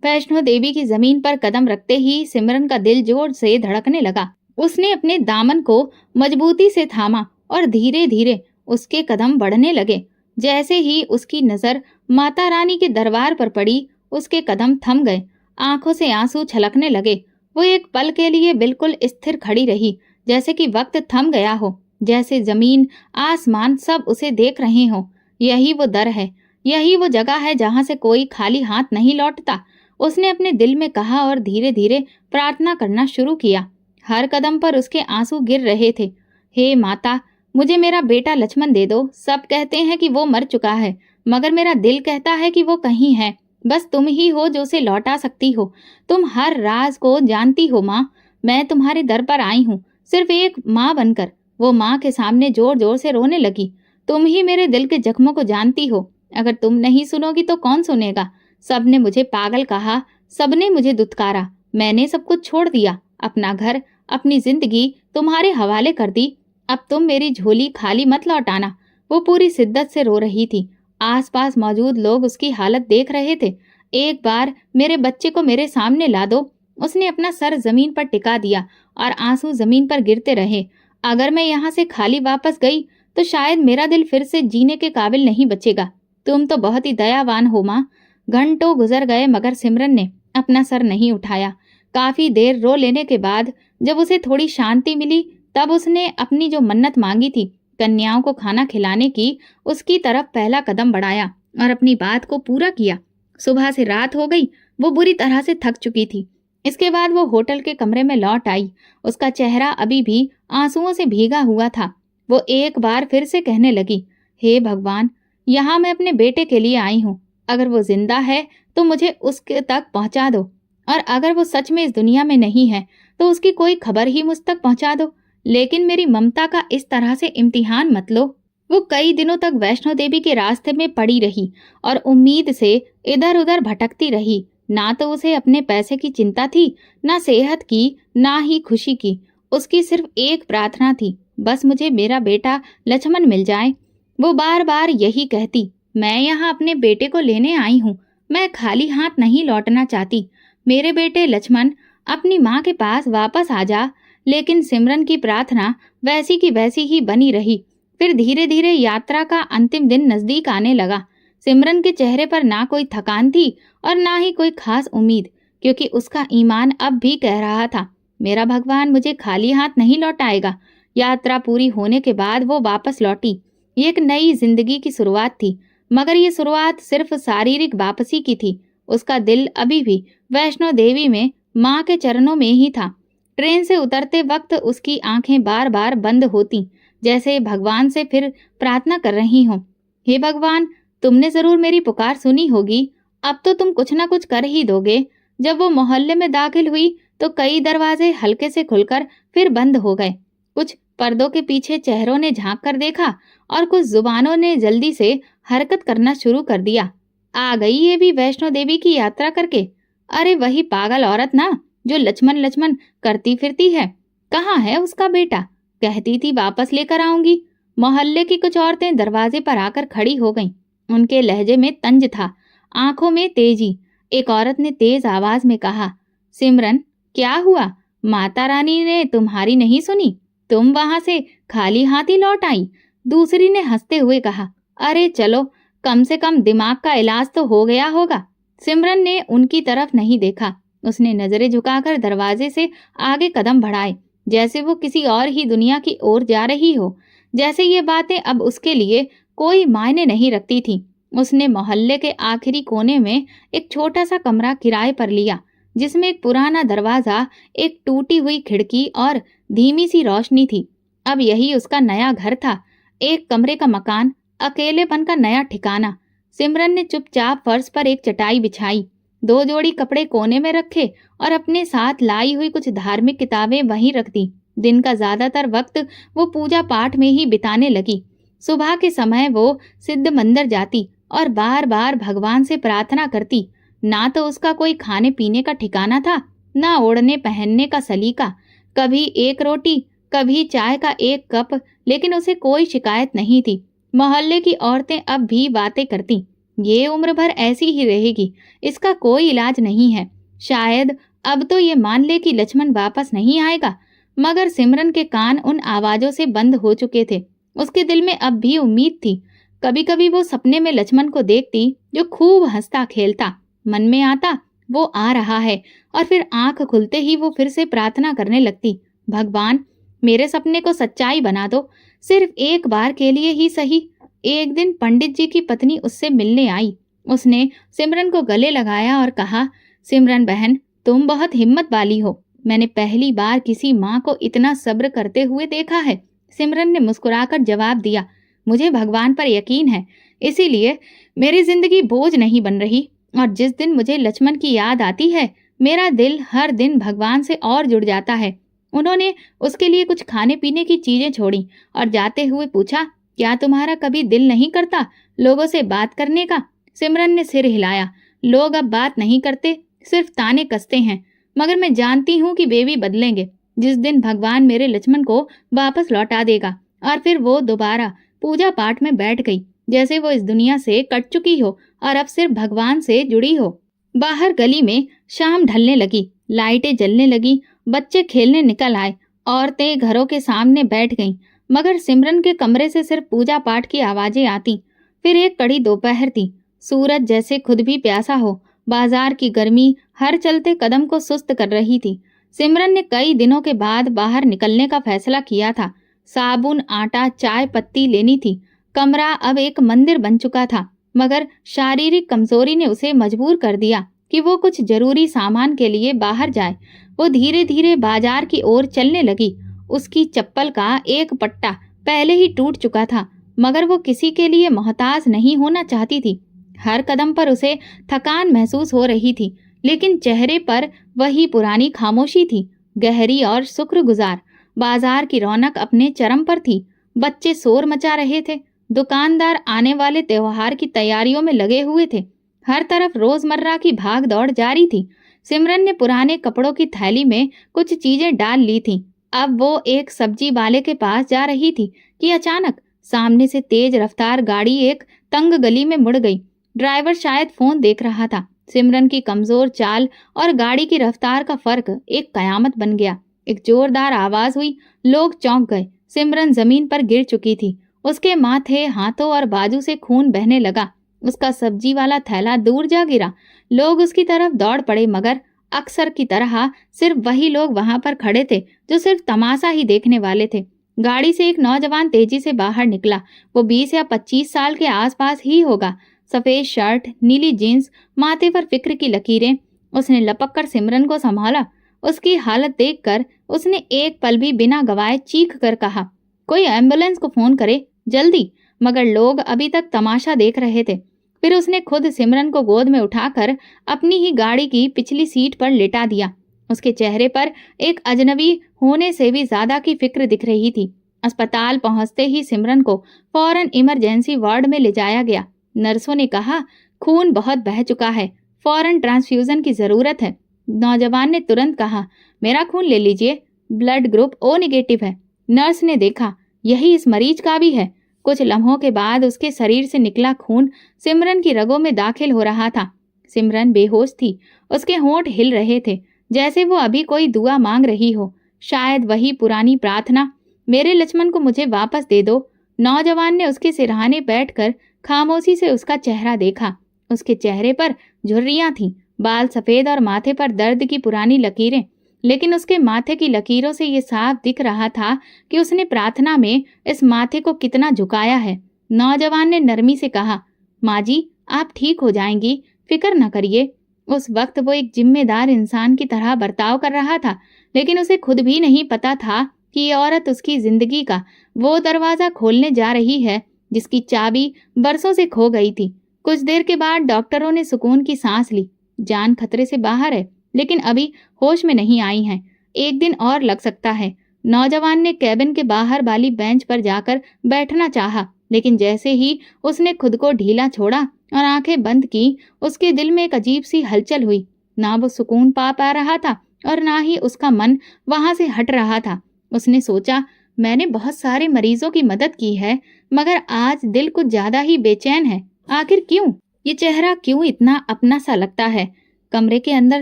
S1: वैष्णो देवी की जमीन पर कदम रखते ही सिमरन का दिल जोर से धड़कने लगा। उसने अपने दामन को मजबूती से थामा और धीरे धीरे उसके कदम बढ़ने लगे। जैसे ही उसकी नजर माता रानी के दरबार पर पड़ी, उसके कदम थम गए, आंखों से आंसू छलकने लगे। वो एक पल के लिए बिल्कुल स्थिर खड़ी रही, जैसे कि वक्त थम गया हो, जैसे जमीन आसमान सब उसे देख रहे हो। यही वो दर है, यही वो जगह है जहाँ से कोई खाली हाथ नहीं लौटता, उसने अपने दिल में कहा और धीरे धीरे प्रार्थना करना शुरू किया। हर कदम पर उसके आंसू गिर रहे थे। हे माता, मुझे मेरा बेटा लक्ष्मण दे दो। सब कहते हैं कि वो मर चुका है, मगर मेरा दिल कहता है कि वो कहीं है। बस तुम ही हो जो उसे लौटा सकती हो। तुम हर राज को जानती हो माँ। मैं तुम्हारे दर पर आई हूँ सिर्फ एक माँ बनकर। वो माँ के सामने जोर जोर से रोने लगी। तुम ही मेरे दिल के जख्मों को जानती हो। अगर तुम नहीं सुनोगी तो कौन सुनेगा? सबने मुझे पागल कहा, सबने मुझे दुत्कारा। मैंने सब कुछ छोड़ दिया, अपना घर, अपनी जिंदगी तुम्हारे हवाले कर दी। अब तुम मेरी झोली खाली मत लौटाना। वो पूरी शिद्दत से रो रही थी। आसपास मौजूद लोग उसकी हालत देख रहे थे। एक बार मेरे बच्चे को मेरे सामने ला दो। उसने अपना सर जमीन पर टिका दिया और आंसू जमीन पर गिरते रहे। अगर मैं यहाँ से खाली वापस गई तो शायद मेरा दिल फिर से जीने के काबिल नहीं बचेगा। तुम तो बहुत ही दयावान हो माँ। घंटों गुजर गए मगर सिमरन ने अपना सर नहीं उठाया। काफी देर रो लेने के बाद जब उसे थोड़ी शांति मिली तब उसने अपनी जो मन्नत मांगी थी, कन्याओं को खाना खिलाने की, उसकी तरफ पहला कदम बढ़ाया और अपनी बात को पूरा किया। सुबह से रात हो गई। वो बुरी तरह से थक चुकी थी। इसके बाद वो होटल के कमरे में लौट आई। उसका चेहरा अभी भी आंसुओं से भीगा हुआ था। वो एक बार फिर से कहने लगी, हे भगवान, यहाँ मैं अपने बेटे के लिए आई हूँ। अगर वो जिंदा है तो मुझे उसके तक पहुँचा दो, और अगर वो सच में इस दुनिया में नहीं है तो उसकी कोई खबर ही मुझ तक पहुँचा दो। लेकिन मेरी ममता का इस तरह से इम्तिहान मत लो। वो कई दिनों तक वैष्णो देवी के रास्ते में पड़ी रही और उम्मीद से इधर उधर भटकती रही। ना तो उसे अपने पैसे की चिंता थी, ना सेहत की, ना ही खुशी की। उसकी सिर्फ एक प्रार्थना थी, बस मुझे मेरा बेटा लक्ष्मण मिल जाए। वो बार बार यही कहती, मैं यहाँ अपने बेटे को लेने आई हूँ। मैं खाली हाथ नहीं लौटना चाहती। मेरे बेटे लक्ष्मण, अपनी माँ के पास वापस आ जा। लेकिन सिमरन की प्रार्थना वैसी की वैसी ही बनी रही। फिर धीरे धीरे यात्रा का अंतिम दिन नजदीक आने लगा। सिमरन के चेहरे पर ना कोई थकान थी और ना ही कोई खास उम्मीद, क्योंकि उसका ईमान अब भी कह रहा था, मेरा भगवान मुझे खाली हाथ नहीं लौटाएगा। यात्रा पूरी होने के बाद वो वापस लौटी। ये एक नई जिंदगी की शुरुआत थी, मगर ये शुरुआत सिर्फ शारीरिक वापसी की थी। उसका दिल अभी भी वैष्णो देवी में माँ के चरणों में ही था। ट्रेन से उतरते वक्त उसकी आंखें बार बार बंद होती, जैसे भगवान से फिर प्रार्थना कर रही हों, हे भगवान, तुमने जरूर मेरी पुकार सुनी होगी। अब तो तुम कुछ ना कुछ कर ही दोगे। जब वो मोहल्ले में दाखिल हुई तो कई दरवाजे हल्के से खुलकर फिर बंद हो गए। कुछ पर्दों के पीछे चेहरों ने झांक कर देखा और कुछ जुबानों ने जल्दी से हरकत करना शुरू कर दिया। आ गई ये भी वैष्णो देवी की यात्रा करके। अरे वही पागल औरत ना, जो लक्ष्मण लक्ष्मण करती फिरती है। कहाँ है उसका बेटा? कहती थी वापस लेकर आऊंगी। मोहल्ले की कुछ औरतें दरवाजे पर आकर खड़ी हो गईं। उनके लहजे में तंज था, आंखों में तेजी। एक औरत ने तेज आवाज में कहा, सिमरन, क्या हुआ? माता रानी ने तुम्हारी नहीं सुनी? तुम वहां से खाली हाथ ही लौट आई। दूसरी ने हंसते हुए कहा, अरे चलो, कम से कम दिमाग का इलाज तो हो गया होगा। सिमरन ने उनकी तरफ नहीं देखा। उसने नजरें झुकाकर दरवाजे से आगे कदम बढ़ाए, जैसे वो किसी और ही दुनिया की ओर जा रही हो, जैसे ये बातें अब उसके लिए कोई मायने नहीं रखती थी। उसने मोहल्ले के आखिरी कोने में एक छोटा सा कमरा किराए पर लिया, जिसमें एक पुराना दरवाजा, एक टूटी हुई खिड़की और धीमी सी रोशनी थी। अब यही उसका नया घर था, एक कमरे का मकान, अकेलेपन का नया ठिकाना। सिमरन ने चुपचाप फर्श पर एक चटाई बिछाई, 2 जोड़ी कपड़े कोने में रखे और अपने साथ लाई हुई कुछ धार्मिक किताबें वहीं रख दी। दिन का ज्यादातर वक्त वो पूजा पाठ में ही बिताने लगी। सुबह के समय वो सिद्ध मंदिर जाती और बार बार भगवान से प्रार्थना करती। ना तो उसका कोई खाने पीने का ठिकाना था, ना ओढ़ने पहनने का सलीका। कभी एक रोटी, कभी चाय का एक कप, लेकिन उसे कोई शिकायत नहीं थी। मोहल्ले की औरतें अब भी बातें करती, ये उम्र भर ऐसी ही रहेगी, इसका कोई इलाज नहीं है। शायद अब तो ये मान ले कि लक्ष्मण वापस नहीं आएगा। मगर सिमरन के कान उन आवाजों से बंद हो चुके थे। उसके दिल में अब भी उम्मीद थी। कभी कभी वो सपने में लक्ष्मण को देखती, जो खूब हंसता खेलता। मन में आता वो आ रहा है, और फिर आंख खुलते ही वो फिर से प्रार्थना करने लगती, भगवान, मेरे सपने को सच्चाई बना दो, सिर्फ एक बार के लिए ही सही। एक दिन पंडित जी की पत्नी उससे मिलने आई। उसने सिमरन को गले लगाया और कहा, सिमरन बहन, तुम बहुत हिम्मत वाली हो। मैंने पहली बार किसी माँ को इतना सब्र करते हुए देखा है। सिमरन ने मुस्कुराकर जवाब दिया, मुझे भगवान पर यकीन है, इसीलिए मेरी जिंदगी बोझ नहीं बन रही। और जिस दिन मुझे लक्ष्मण की याद आती है, मेरा दिल हर दिन भगवान से और जुड़ जाता है। उन्होंने उसके लिए कुछ खाने पीने की चीजें छोड़ी और जाते हुए पूछा, क्या तुम्हारा कभी दिल नहीं करता लोगों से बात करने का? सिमरन ने सिर हिलाया। लोग अब बात नहीं करते, सिर्फ ताने कसते हैं, मगर मैं जानती हूँ कि वे भी बदलेंगे। जिस दिन भगवान मेरे लक्ष्मण को वापस लौटा देगा। और फिर वो दोबारा पूजा पाठ में बैठ गई, जैसे वो इस दुनिया से कट चुकी हो और अब सिर्फ भगवान से जुड़ी हो। बाहर गली में शाम ढलने लगी, लाइटें जलने लगी, बच्चे खेलने निकल आए, औरतें घरों के सामने बैठ गईं, मगर सिमरन के कमरे से सिर्फ पूजा पाठ की आवाजें आती। फिर एक कड़ी दोपहर थी, सूरज जैसे खुद भी प्यासा हो। बाजार की गर्मी हर चलते कदम को सुस्त कर रही थी। सिमरन ने कई दिनों के बाद बाहर निकलने का फैसला किया था। साबुन, आटा, चाय पत्ती लेनी थी। कमरा अब एक मंदिर बन चुका था, मगर शारीरिक कमजोरी ने उसे मजबूर कर दिया कि वो कुछ जरूरी सामान के लिए बाहर जाए। वो धीरे धीरे बाजार की ओर चलने लगी। उसकी चप्पल का एक पट्टा पहले ही टूट चुका था, मगर वो किसी के लिए मोहताज नहीं होना चाहती थी। हर कदम पर उसे थकान महसूस हो रही थी, लेकिन चेहरे पर वही पुरानी खामोशी थी, गहरी और शुक्रगुजार। बाजार की रौनक अपने चरम पर थी। बच्चे शोर मचा रहे थे, दुकानदार आने वाले त्योहार की तैयारियों में लगे हुए थे। हर तरफ रोजमर्रा की भाग दौड़ जारी थी। सिमरन ने पुराने कपड़ों की थैली में कुछ चीजें डाल ली थीं। अब वो एक सब्जी वाले के पास जा रही थी कि अचानक सामने से तेज रफ्तार गाड़ी एक तंग गली में मुड़ गई। ड्राइवर शायद फोन देख रहा था। सिमरन की कमजोर चाल और गाड़ी की रफ्तार का फर्क एक कयामत बन गया। एक जोरदार आवाज हुई, लोग चौंक गए। सिमरन जमीन पर गिर चुकी थी। उसके माथे, हाथों और बाजू से खून बहने लगा। उसका सब्जी वाला थैला दूर जा गिरा। लोग उसकी तरफ दौड़ पड़े, मगर अक्सर की तरह सिर्फ वही लोग वहां पर खड़े थे जो सिर्फ तमाशा ही देखने वाले थे। गाड़ी से एक नौजवान तेजी से बाहर निकला। वो 20 या 25 साल के आसपास ही होगा। सफेद शर्ट, नीली जीन्स, माथे पर फिक्र की लकीरें। उसने लपक कर सिमरन को संभाला। उसकी हालत देखकर उसने एक पल भी बिना गवाए चीख कर कहा, कोई एम्बुलेंस को फोन करे, जल्दी। मगर लोग अभी तक तमाशा देख रहे थे। फिर उसने खुद सिमरन को गोद में उठाकर अपनी ही गाड़ी की पिछली सीट पर लेटा दिया। उसके चेहरे पर एक अजनबी होने से भी ज्यादा की फिक्र दिख रही थी। अस्पताल पहुंचते ही सिमरन को फौरन इमरजेंसी वार्ड में ले जाया गया। नर्सों ने कहा, खून बहुत बह चुका है, फौरन ट्रांसफ्यूजन की जरूरत है। नौजवान ने तुरंत कहा, मेरा खून ले लीजिए, ब्लड ग्रुप ओ नेगेटिव है। नर्स ने देखा, यही इस मरीज का भी है। कुछ लम्हों के बाद उसके शरीर से निकला खून सिमरन की रगों में दाखिल हो रहा था। सिमरन बेहोश थी। उसके होंठ हिल रहे थे, जैसे वो अभी कोई दुआ मांग रही हो। शायद वही पुरानी प्रार्थना, मेरे लक्ष्मण को मुझे वापस दे दो। नौजवान ने उसके सिरहाने बैठकर खामोशी से उसका चेहरा देखा। उसके चेहरे पर झुर्रियां थीं, बाल सफेद और माथे पर दर्द की पुरानी लकीरें। लेकिन उसके माथे की लकीरों से ये साफ दिख रहा था कि उसने प्रार्थना में इस माथे को कितना झुकाया है। नौजवान ने नरमी से कहा, माँ जी, आप ठीक हो जाएंगी, फिक्र न करिए। उस वक्त वो एक जिम्मेदार इंसान की तरह बर्ताव कर रहा था, लेकिन उसे खुद भी नहीं पता था कि ये औरत उसकी जिंदगी का वो दरवाजा खोलने जा रही है जिसकी चाबी बरसों से खो गई थी। कुछ देर के बाद डॉक्टरों ने सुकून की सांस ली। जान खतरे से बाहर है, लेकिन अभी होश में नहीं आई हैं। एक दिन और लग सकता है। नौजवान ने कैबिन के बाहर वाली बेंच पर जाकर बैठना चाहा, लेकिन जैसे ही उसने खुद को ढीला छोड़ा और आंखें बंद की, उसके दिल में एक अजीब सी हलचल हुई। ना वो सुकून पा रहा था और ना ही उसका मन वहां से हट रहा था। उसने सोचा, मैंने बहुत सारे मरीजों की मदद की है, मगर आज दिल कुछ ज्यादा ही बेचैन है। आखिर क्यों? ये चेहरा क्यों इतना अपना सा लगता है? कमरे के अंदर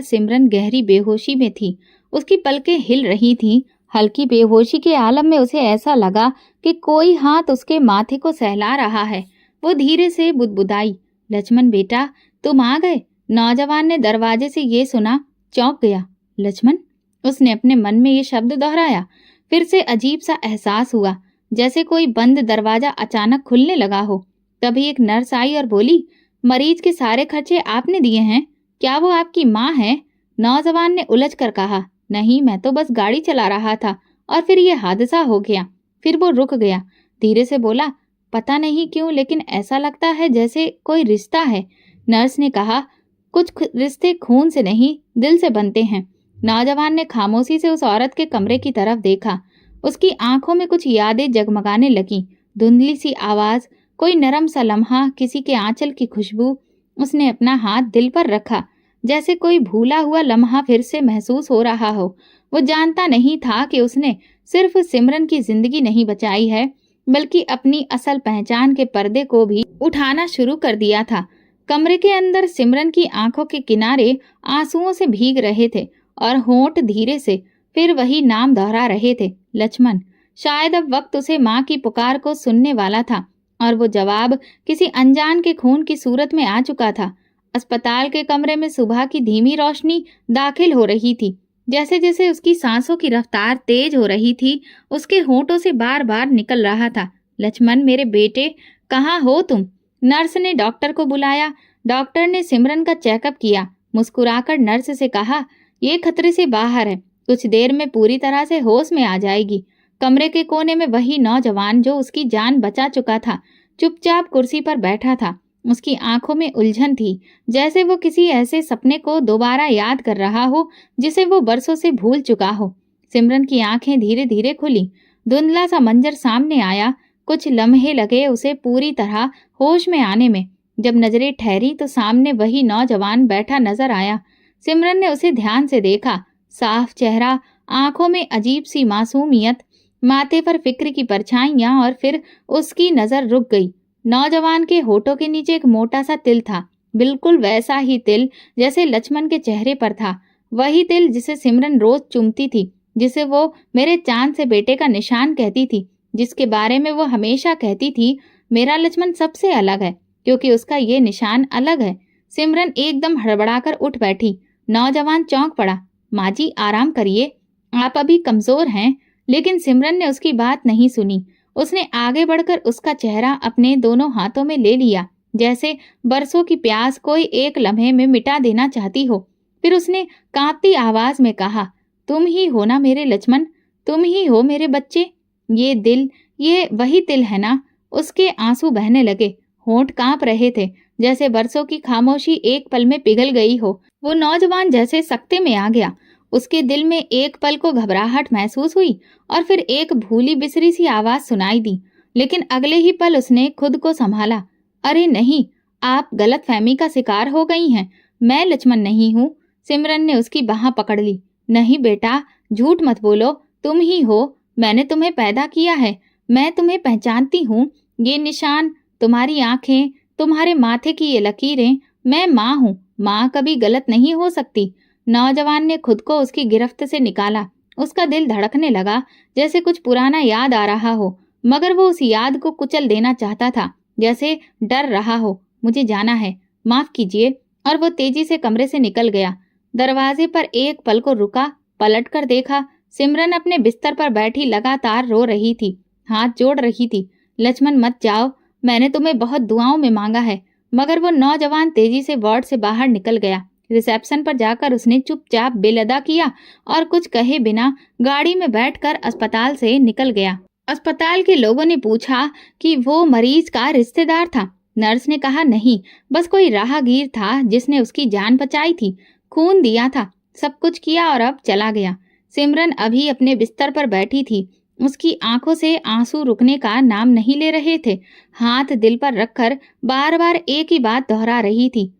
S1: सिमरन गहरी बेहोशी में थी। उसकी पलकें हिल रही थीं। हल्की बेहोशी के आलम में उसे ऐसा लगा कि कोई हाथ उसके माथे को सहला रहा है। वो धीरे से बुदबुदाई, लक्ष्मण बेटा, तुम आ गए। नौजवान ने दरवाजे से ये सुना, चौंक गया। लक्ष्मण? उसने अपने मन में ये शब्द दोहराया। फिर से अजीब सा एहसास हुआ, जैसे कोई बंद दरवाजा अचानक खुलने लगा हो। तभी एक नर्स आई और बोली, मरीज के सारे खर्चे आपने दिए हैं? क्या वो आपकी माँ है? नौजवान ने उलझ कर कहा, नहीं, मैं तो बस गाड़ी चला रहा था और फिर ये हादसा हो गया। फिर वो रुक गया, धीरे से बोला, पता नहीं क्यों लेकिन ऐसा लगता है जैसे कोई रिश्ता है। नर्स ने कहा, कुछ रिश्ते खून से नहीं दिल से बनते हैं। नौजवान ने खामोशी से उस औरत के कमरे की तरफ देखा। उसकी आंखों में कुछ यादें जगमगाने लगी, धुंधली सी आवाज, कोई नरम सा लम्हा, किसी के आंचल की खुशबू। उसने अपना हाथ दिल पर रखा, जैसे कोई भूला हुआ लम्हा फिर से महसूस हो रहा हो। वो जानता नहीं था कि उसने सिर्फ सिमरन की जिंदगी नहीं बचाई है, बल्कि अपनी असल पहचान के पर्दे को भी उठाना शुरू कर दिया था। कमरे के अंदर सिमरन की आंखों के किनारे आंसुओं से भीग रहे थे और होंठ धीरे से फिर वही नाम दोहरा रहे थे, लक्ष्मण। शायद अब वक्त उसे माँ की पुकार को सुनने वाला था और वो जवाब किसी अनजान के खून की सूरत में आ चुका था। अस्पताल के कमरे में सुबह की धीमी रोशनी दाखिल हो रही थी। जैसे जैसे उसकी सांसों की रफ्तार तेज हो रही थी, उसके होंठों से बार बार निकल रहा था, लक्ष्मण मेरे बेटे, कहाँ हो तुम? नर्स ने डॉक्टर को बुलाया। डॉक्टर ने सिमरन का चेकअप किया। मुस्कुराकर नर्स से कहा, ये खतरे से बाहर है, कुछ देर में पूरी तरह से होश में आ जाएगी। कमरे के कोने में वही नौजवान जो उसकी जान बचा चुका था, चुपचाप कुर्सी पर बैठा था। उसकी आंखों में उलझन थी, जैसे वो किसी ऐसे सपने को दोबारा याद कर रहा हो जिसे वो बरसों से भूल चुका हो। सिमरन की आंखें धीरे धीरे खुली। धुंधला सा मंजर सामने आया। कुछ लम्हे लगे उसे पूरी तरह होश में आने में। जब नजरें ठहरी तो सामने वही नौजवान बैठा नजर आया। सिमरन ने उसे ध्यान से देखा। साफ चेहरा, आंखों में अजीब सी मासूमियत, माथे पर फिक्र की परछाइयां, और फिर उसकी नजर रुक गई। नौजवान के होठों के नीचे एक मोटा सा तिल था, बिल्कुल वैसा ही तिल जैसे लक्ष्मण के चेहरे पर था। वही तिल जिसे सिमरन रोज चूमती थी, जिसे वो मेरे चांद से बेटे का निशान कहती थी, जिसके बारे में वो हमेशा कहती थी, मेरा लक्ष्मण सबसे अलग है क्योंकि उसका ये निशान अलग है। सिमरन एकदम हड़बड़ाकर उठ बैठी। नौजवान चौंक पड़ा। माँ जी आराम करिए, आप अभी कमजोर हैं। लेकिन सिमरन ने उसकी बात नहीं सुनी। उसने आगे बढ़कर उसका चेहरा अपने दोनों हाथों में ले लिया, जैसे बरसों की प्यास कोई एक लम्हे में मिटा देना चाहती हो। फिर उसने कांपती आवाज में कहा, तुम ही हो ना मेरे लक्ष्मण, तुम ही हो मेरे बच्चे। ये दिल, ये वही तिल है ना? उसके आंसू बहने लगे, होंठ कांप रहे थे, जैसे बरसों की खामोशी एक पल में पिघल गई हो। वो नौजवान जैसे सकते में आ गया। उसके दिल में एक पल को घबराहट महसूस हुई और फिर एक भूली बिसरी सी आवाज सुनाई दी। लेकिन अगले ही पल उसने खुद को संभाला। अरे नहीं, आप गलतफहमी का शिकार हो गई हैं। मैं लक्ष्मण नहीं हूँ। सिमरन ने उसकी बाह पकड़ ली। नहीं बेटा, झूठ मत बोलो, तुम ही हो। मैंने तुम्हें पैदा किया है, मैं तुम्हें पहचानती हूँ। ये निशान, तुम्हारी आंखें, तुम्हारे माथे की ये लकीरें, मैं माँ हूँ। माँ कभी गलत नहीं हो सकती। नौजवान ने खुद को उसकी गिरफ्त से निकाला। उसका दिल धड़कने लगा, जैसे कुछ पुराना याद आ रहा हो, मगर वो उस याद को कुचल देना चाहता था, जैसे डर रहा हो। मुझे जाना है, माफ कीजिए। और वो तेजी से कमरे से निकल गया। दरवाजे पर एक पल को रुका, पलट कर देखा। सिमरन अपने बिस्तर पर बैठी लगातार रो रही थी, हाथ जोड़ रही थी। लक्ष्मण मत जाओ, मैंने तुम्हें बहुत दुआओं में मांगा है। मगर वो नौजवान तेजी से वार्ड से बाहर निकल गया। रिसेप्शन पर जाकर उसने चुपचाप बिल अदा किया और कुछ कहे बिना गाड़ी में बैठकर अस्पताल से निकल गया। अस्पताल के लोगों ने पूछा कि वो मरीज का रिश्तेदार था। नर्स ने कहा नहीं, बस कोई राहगीर था जिसने उसकी जान बचाई थी, खून दिया था, सब कुछ किया और अब चला गया। सिमरन अभी अपने बिस्तर पर बैठी थी। उसकी आंखों से आंसू रुकने का नाम नहीं ले रहे थे। हाथ दिल पर रखकर बार बार एक ही बात दोहरा रही थी,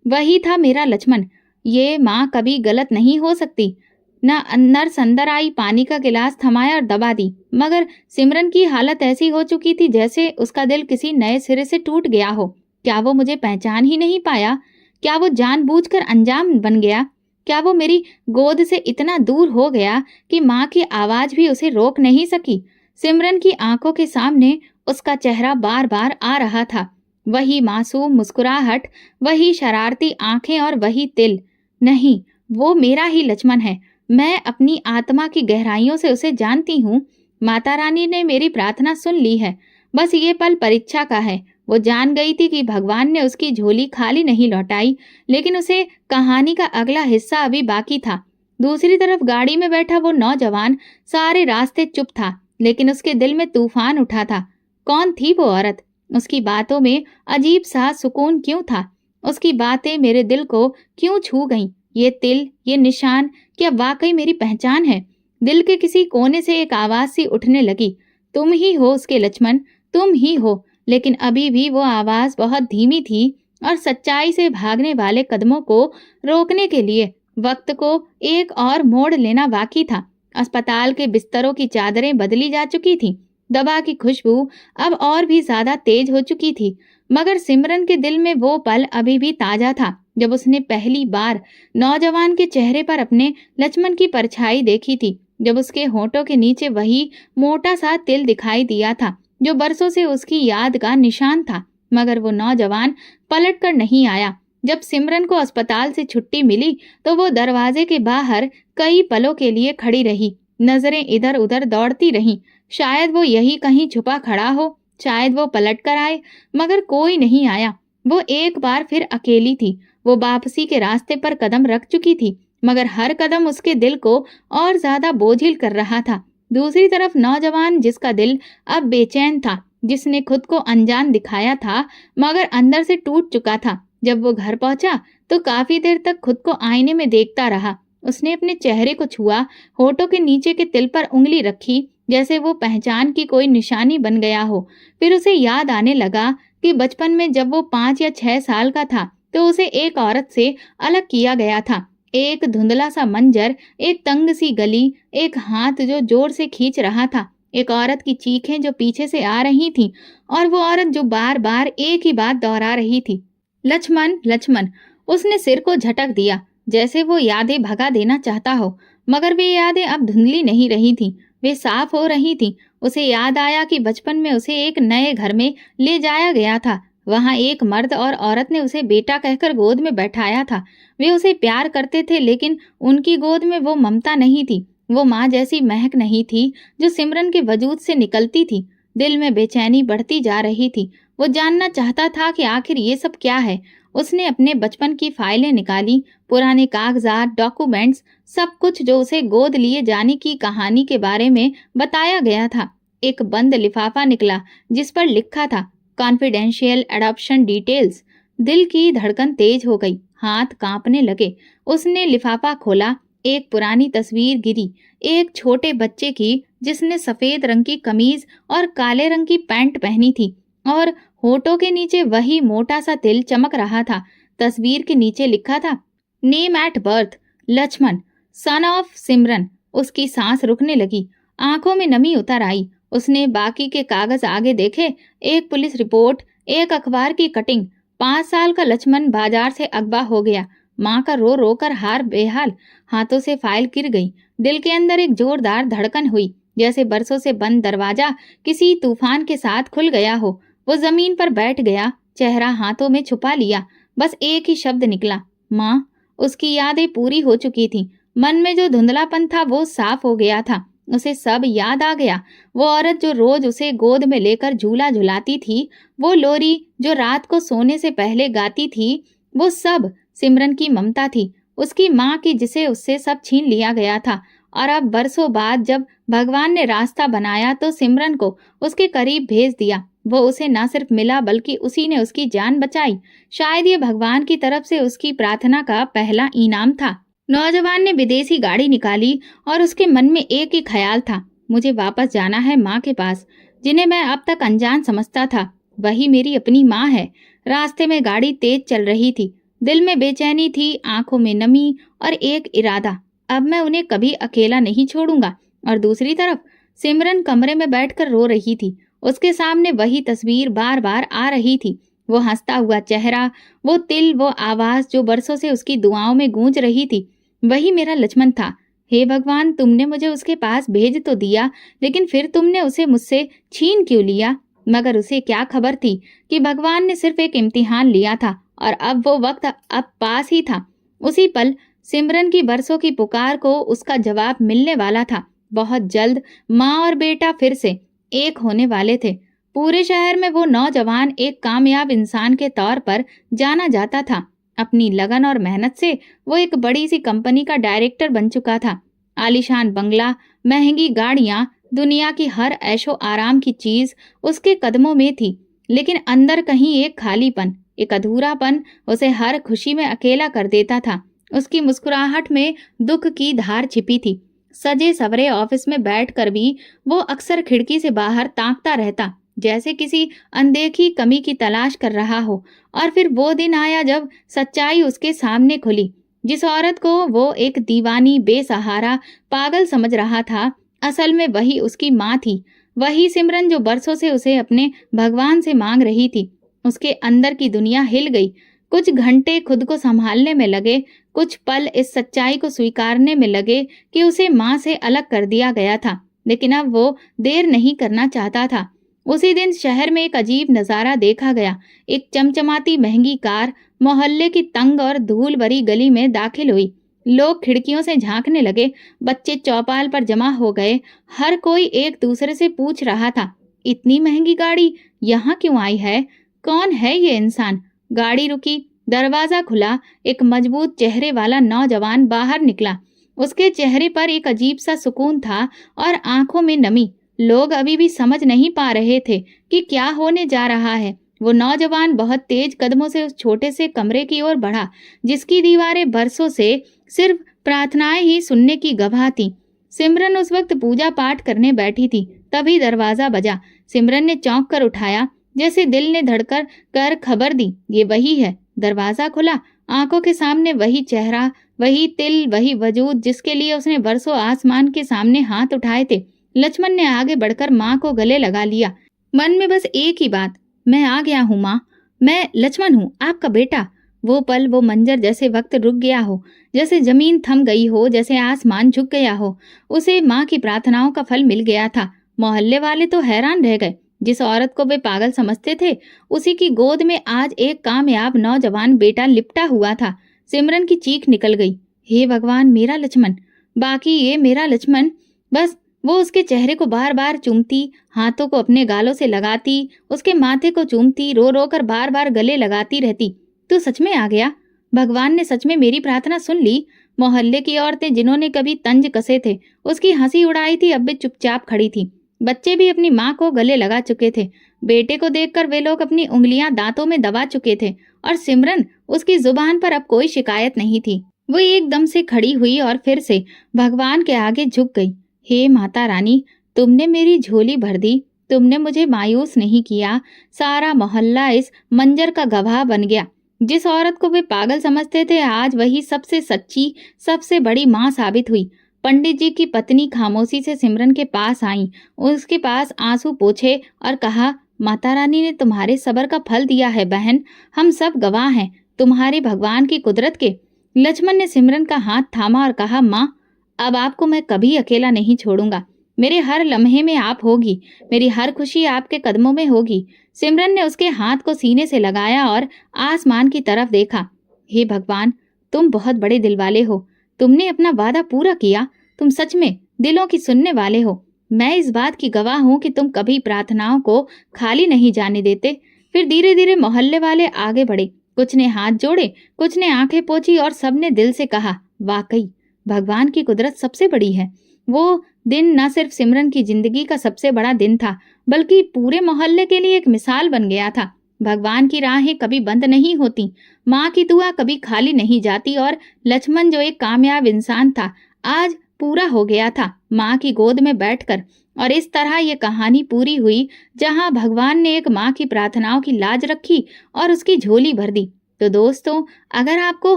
S1: वही था मेरा लक्ष्मण। ये माँ कभी गलत नहीं हो सकती। नर्स अंदर आई, पानी का गिलास थमाया और दबा दी। मगर सिमरन की हालत ऐसी हो चुकी थी जैसे उसका दिल किसी नए सिरे से टूट गया हो। क्या वो मुझे पहचान ही नहीं पाया? क्या वो जानबूझकर अनजान बन गया? क्या वो मेरी गोद से इतना दूर हो गया कि माँ की आवाज भी उसे रोक नहीं सकी? सिमरन की आंखों के सामने उसका चेहरा बार बार आ रहा था। वही मासूम मुस्कुराहट, वही शरारती आंखें और वही तिल। नहीं, वो मेरा ही लक्ष्मण है। मैं अपनी आत्मा की गहराइयों से उसे जानती हूँ। माता रानी ने मेरी प्रार्थना सुन ली है। बस ये पल परीक्षा का है। वो जान गई थी कि भगवान ने उसकी झोली खाली नहीं लौटाई, लेकिन उसे कहानी का अगला हिस्सा अभी बाकी था। दूसरी तरफ गाड़ी में बैठा वो नौजवान सारे रास्ते चुप था, लेकिन उसके दिल में तूफान उठा था। कौन थी वो औरत? उसकी बातों में अजीब सा सुकून क्यों था? उसकी बातें मेरे दिल को क्यों छू गईं? ये तिल, ये निशान क्या वाकई मेरी पहचान है? दिल के किसी कोने से एक आवाज सी उठने लगी, तुम ही हो उसके लक्ष्मण, तुम ही हो। लेकिन अभी भी वो आवाज बहुत धीमी थी और सच्चाई से भागने वाले कदमों को रोकने के लिए वक्त को एक और मोड़ लेना बाकी था। अस्पताल के बिस्तरों की चादरें बदली जा चुकी थीं। दवा की खुशबू अब और भी ज्यादा तेज हो चुकी थी। मगर सिमरन के दिल में वो पल अभी भी ताजा था जब उसने पहली बार नौजवान के चेहरे पर अपने लक्ष्मण की परछाई देखी थी। जब उसके होठों के नीचे वही मोटा सा तिल दिखाई दिया था जो बरसों से उसकी याद का निशान था। मगर वो नौजवान पलट कर नहीं आया। जब सिमरन को अस्पताल से छुट्टी मिली तो वो दरवाजे के बाहर कई पलों के लिए खड़ी रही। नजरें इधर उधर दौड़ती रहीं। शायद वो यही कहीं छुपा खड़ा हो, शायद वो पलट कर आए, मगर कोई नहीं आया। वो एक बार फिर अकेली थी। वो वापसी के रास्ते पर कदम रख चुकी थी, मगर हर कदम उसके दिल को और ज्यादा बोझिल कर रहा था। दूसरी तरफ नौजवान जिसका दिल अब बेचैन था, जिसने खुद को अनजान दिखाया था मगर अंदर से टूट चुका था। जब वो घर पहुंचा तो काफी देर तक खुद को आईने में देखता रहा। उसने अपने चेहरे को छुआ, होठों के नीचे के तिल पर उंगली रखी जैसे वो पहचान की कोई निशानी बन गया हो। फिर उसे याद आने लगा कि बचपन में जब वो 5 या 6 साल का था तो उसे एक औरत से अलग किया गया था। एक धुंधला सा मंजर, एक तंग सी गली, एक हाथ जो जोर से खींच रहा था, एक औरत की चीखें जो पीछे से आ रही थीं और वो औरत जो बार बार एक ही बात दोहरा रही थी, लक्ष्मण लक्ष्मण। उसने सिर को झटक दिया जैसे वो यादें भगा देना चाहता हो, मगर वे यादें अब धुंधली नहीं रही थीं, वे साफ हो रही थीं। उसे याद आया कि बचपन में उसे एक नए घर में ले जाया गया था। वहां एक मर्द और औरत ने उसे बेटा कहकर गोद में बैठाया था। वे उसे प्यार करते थे, लेकिन उनकी गोद में वो ममता नहीं थी, वो माँ जैसी महक नहीं थी जो सिमरन के वजूद से निकलती थी। दिल में बेचैनी बढ़ती जा रही थी। वो जानना चाहता था कि आखिर ये सब क्या है। उसने अपने बचपन की फाइलें निकाली, पुराने कागजात, डॉक्यूमेंट्स, सब कुछ जो उसे गोद लिए जाने की कहानी के बारे में बताया गया था। एक बंद लिफाफा निकला जिस पर लिखा था कॉन्फिडेंशियल एडॉप्शन डिटेल्स। दिल की धड़कन तेज हो गई, हाथ कांपने लगे। उसने लिफाफा खोला। एक पुरानी तस्वीर गिरी, एक छोटे बच्चे की जिसने सफेद रंग की कमीज और काले रंग की पैंट पहनी थी और होठों के नीचे वही मोटा सा तिल चमक रहा था। तस्वीर के नीचे लिखा था name at birth Lakshman, son of Simran. उसकी सांस रुकने लगी, आंखों में नमी उतर आई। उसने बाकी के कागज आगे देखे, एक पुलिस रिपोर्ट, एक अखबार की कटिंग। 5 साल का लक्ष्मण बाजार से अगवा हो गया। माँ का रो रो कर हार बेहाल, हाथों से फाइल गिर गई। दिल के अंदर एक जोरदार धड़कन हुई, जैसे बरसों से बंद दरवाजा किसी तूफान के साथ खुल गया हो। वो जमीन पर बैठ गया, चेहरा हाथों में छुपा लिया। बस एक ही शब्द निकला, माँ। उसकी यादें पूरी हो चुकी थी। मन में जो धुंधलापन था वो साफ हो गया था। उसे सब याद आ गया। वो औरत जो रोज उसे गोद में लेकर झूला झुलाती थी, वो लोरी जो रात को सोने से पहले गाती थी, वो सब सिमरन की ममता थी, उसकी माँ की जिसे उससे सब छीन लिया गया था। और अब बरसों बाद जब भगवान ने रास्ता बनाया तो सिमरन को उसके करीब भेज दिया। वो उसे न सिर्फ मिला बल्कि उसी ने उसकी जान बचाई। शायद ये भगवान की तरफ से उसकी प्रार्थना का पहला इनाम था। नौजवान ने विदेशी गाड़ी निकाली और उसके मन में एक ही ख्याल था, मुझे वापस जाना है माँ के पास, जिन्हें मैं अब तक अनजान समझता था। वही मेरी अपनी माँ है। रास्ते में गाड़ी तेज चल रही थी। दिल में बेचैनी थी, आंखों में नमी और एक इरादा, अब मैं उन्हें कभी अकेला नहीं छोड़ूंगा। और दूसरी तरफ सिमरन कमरे में बैठकर रो रही थी। उसके सामने वही तस्वीर बार बार आ रही थी, वो हंसता हुआ चेहरा, वो तिल, वो आवाज जो बरसों से उसकी दुआओं में गूंज रही थी। वही मेरा लक्ष्मण था। हे भगवान, तुमने मुझे उसके पास भेज तो दिया, लेकिन फिर तुमने उसे मुझसे छीन क्यों लिया? मगर उसे क्या खबर थी कि भगवान ने सिर्फ एक इम्तिहान लिया था और अब वो वक्त अब पास ही था। उसी पल सिमरन की बरसों की पुकार को उसका जवाब मिलने वाला था। बहुत जल्द माँ और बेटा फिर से एक होने वाले थे। पूरे शहर में वो नौजवान एक कामयाब इंसान के तौर पर जाना जाता था। अपनी लगन और मेहनत से वो एक बड़ी सी कंपनी का डायरेक्टर बन चुका था। आलीशान बंगला, महंगी गाड़ियां, दुनिया की हर ऐशो आराम की चीज उसके कदमों में थी, लेकिन अंदर कहीं एक खालीपन, एक अधूरापन उसे हर खुशी में अकेला कर देता था। उसकी मुस्कुराहट में दुख की धार छिपी थी। सजे सवरे ऑफिस में बैठकर भी वो अक्सर खिड़की से बाहर ताकता रहता, जैसे किसी अनदेखी कमी की तलाश कर रहा हो। और फिर वो दिन आया जब सच्चाई उसके सामने खुली। जिस औरत को वो एक दीवानी, बेसहारा, पागल समझ रहा था, असल में वही उसकी माँ थी। वही सिमरन जो बरसों से उसे अपने भगवान से मांग रही थी। उसके अंदर की दुनिया हिल गई। कुछ घंटे खुद को संभालने में लगे, कुछ पल इस सच्चाई को स्वीकारने में लगे कि उसे माँ से अलग कर दिया गया था। लेकिन अब वो देर नहीं करना चाहता था। उसी दिन शहर में एक अजीब नजारा देखा गया। एक चमचमाती महंगी कार मोहल्ले की तंग और धूल भरी गली में दाखिल हुई। लोग खिड़कियों से झांकने लगे, बच्चे चौपाल पर जमा हो गए। हर कोई एक दूसरे से पूछ रहा था, इतनी महंगी गाड़ी यहाँ क्यों आई है? कौन है ये इंसान? गाड़ी रुकी, दरवाजा खुला, एक मजबूत चेहरे वाला नौजवान बाहर निकला। उसके चेहरे पर एक अजीब सा सुकून था और आंखों में नमी। लोग अभी भी समझ नहीं पा रहे थे कि क्या होने जा रहा है। वो नौजवान बहुत तेज कदमों से उस छोटे से कमरे की ओर बढ़ा, जिसकी दीवारें बरसों से सिर्फ प्रार्थनाएं ही सुनने की गवाह थी। सिमरन उस वक्त पूजा पाठ करने बैठी थी। तभी दरवाजा बजा। सिमरन ने चौंक कर उठाया, जैसे दिल ने धड़कर कर खबर दी, ये वही है। दरवाजा खुला, आंखों के सामने वही चेहरा, वही तिल, वही वजूद जिसके लिए उसने बरसों आसमान के सामने हाथ उठाए थे। लक्ष्मण ने आगे बढ़कर माँ को गले लगा लिया, मन में बस एक ही बात, मैं आ गया हूँ माँ, मैं लक्ष्मण हूँ, आपका बेटा। वो पल, वो मंजर, जैसे वक्त रुक गया हो, जैसे जमीन थम गई हो, जैसे आसमान झुक गया हो। उसे माँ की प्रार्थनाओं का फल मिल गया था। मोहल्ले वाले तो हैरान रह गए। जिस औरत को वे पागल समझते थे, उसी की गोद में आज एक कामयाब नौजवान बेटा लिपटा हुआ था। सिमरन की चीख निकल गई, हे भगवान, मेरा लक्ष्मण, बाकी ये मेरा लक्ष्मण। बस वो उसके चेहरे को बार बार चूमती, हाथों को अपने गालों से लगाती, उसके माथे को चूमती, रो रो कर बार बार गले लगाती रहती। तू सच में आ गया? भगवान ने सच में मेरी प्रार्थना सुन ली? मोहल्ले की औरतें जिन्होंने कभी तंज कसे थे, उसकी हंसी उड़ाई थी, अब भी चुपचाप खड़ी थी। बच्चे भी अपनी माँ को गले लगा चुके थे। बेटे को देखकर वे लोग अपनी उंगलियां दांतों में दबा चुके थे। और सिमरन, उसकी जुबान पर अब कोई शिकायत नहीं थी। वो एकदम से खड़ी हुई और फिर से भगवान के आगे झुक गई। हे माता रानी, तुमने मेरी झोली भर दी, तुमने मुझे मायूस नहीं किया। सारा मोहल्ला इस मंजर का गवाह बन गया। जिस औरत को वे पागल समझते थे, आज वही सबसे सच्ची, सबसे बड़ी माँ साबित हुई। पंडित जी की पत्नी खामोशी से सिमरन के पास आई, उसके पास आंसू पोंछे और कहा, माता रानी ने तुम्हारे सब्र का फल दिया है बहन, हम सब गवाह हैं तुम्हारे भगवान की कुदरत के। लक्ष्मण ने सिमरन का हाथ थामा और कहा, माँ, अब आपको मैं कभी अकेला नहीं छोड़ूंगा। मेरे हर लम्हे में आप होगी, मेरी हर खुशी आपके कदमों में होगी। सिमरन ने उसके हाथ को सीने से लगाया और आसमान की तरफ देखा। हे भगवान, तुम बहुत बड़े दिल वाले हो, तुमने अपना वादा पूरा किया, तुम सच में दिलों की सुनने वाले हो। मैं इस बात की गवाह हूँ कि तुम कभी प्रार्थनाओं को खाली नहीं जाने देते। फिर धीरे धीरे मोहल्ले वाले आगे बढ़े। कुछ ने हाथ जोड़े, कुछ ने आंखें पोंछी और सबने दिल से कहा, वाकई भगवान की कुदरत सबसे बड़ी है। वो दिन न सिर्फ सिमरन की जिंदगी का सबसे बड़ा दिन था, बल्कि पूरे मोहल्ले के लिए एक मिसाल बन गया था। भगवान की राहें कभी बंद नहीं होती, माँ की दुआ कभी खाली नहीं जाती। और लक्ष्मण, जो एक कामयाब इंसान था, आज पूरा हो गया था माँ की गोद में बैठकर। और इस तरह ये कहानी पूरी हुई, जहाँ भगवान ने एक माँ की प्रार्थनाओं की लाज रखी और उसकी झोली भर दी। तो दोस्तों, अगर आपको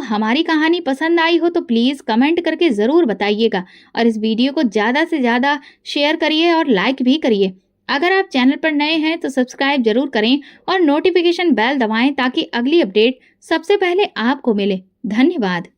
S1: हमारी कहानी पसंद आई हो तो प्लीज़ कमेंट करके ज़रूर बताइएगा और इस वीडियो को ज़्यादा से ज़्यादा शेयर करिए और लाइक भी करिए। अगर आप चैनल पर नए हैं तो सब्सक्राइब जरूर करें और नोटिफिकेशन बेल दबाएं ताकि अगली अपडेट सबसे पहले आपको मिले। धन्यवाद।